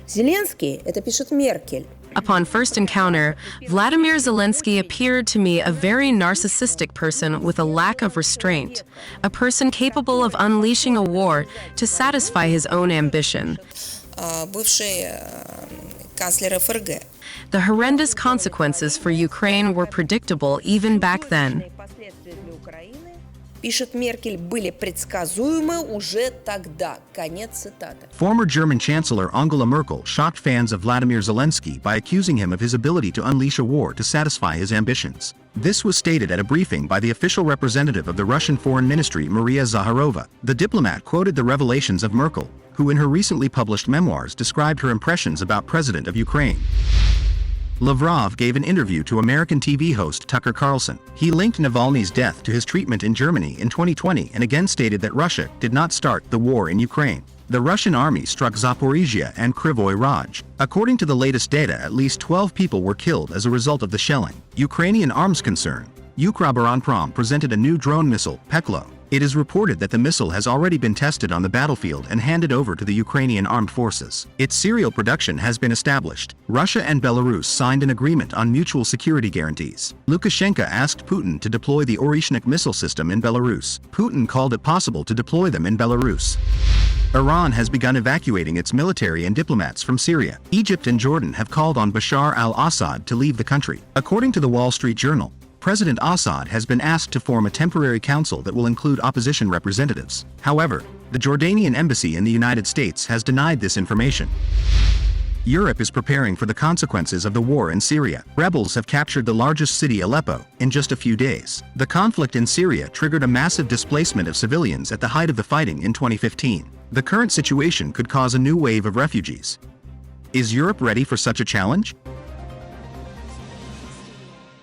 Зеленский, это пишет Меркель. Upon first encounter, Vladimir Zelensky appeared to me a very narcissistic person with a lack of restraint, a person capable of unleashing a war to satisfy his own ambition. Бывший канцлер ФРГ. The horrendous consequences for Ukraine were predictable even back then. Пишет Меркель, были предсказуемы уже тогда. Конец цитаты. Former German Chancellor Angela Merkel shocked fans of Vladimir Zelensky by accusing him of his ability to unleash a war to satisfy his ambitions. This was stated at a briefing by the official representative of the Russian Foreign Ministry, Maria Zakharova. The diplomat quoted the revelations of Merkel, who in her recently published memoirs described her impressions about President of Ukraine. Lavrov gave an interview to American TV host Tucker Carlson. He linked Navalny's death to his treatment in Germany in 2020 and again stated that Russia did not start the war in Ukraine. The Russian army struck Zaporizhia and Kryvyi Rog. According to the latest data, at least 12 people were killed as a result of the shelling. Ukrainian arms concern Ukroboronprom presented a new drone missile, Peklo. It is reported that the missile has already been tested on the battlefield and handed over to the Ukrainian armed forces. Its serial production has been established. Russia and Belarus signed an agreement on mutual security guarantees. Lukashenko asked Putin to deploy the Oreshnik missile system in Belarus. Putin called it possible to deploy them in Belarus. Iran has begun evacuating its military and diplomats from Syria. Egypt and Jordan have called on Bashar al-Assad to leave the country. According to the Wall Street Journal, President Assad has been asked to form a temporary council that will include opposition representatives. However, the Jordanian embassy in the United States has denied this information. Europe is preparing for the consequences of the war in Syria. Rebels have captured the largest city, Aleppo, in just a few days. The conflict in Syria triggered a massive displacement of civilians at the height of the fighting in 2015. The current situation could cause a new wave of refugees. Is Europe ready for such a challenge?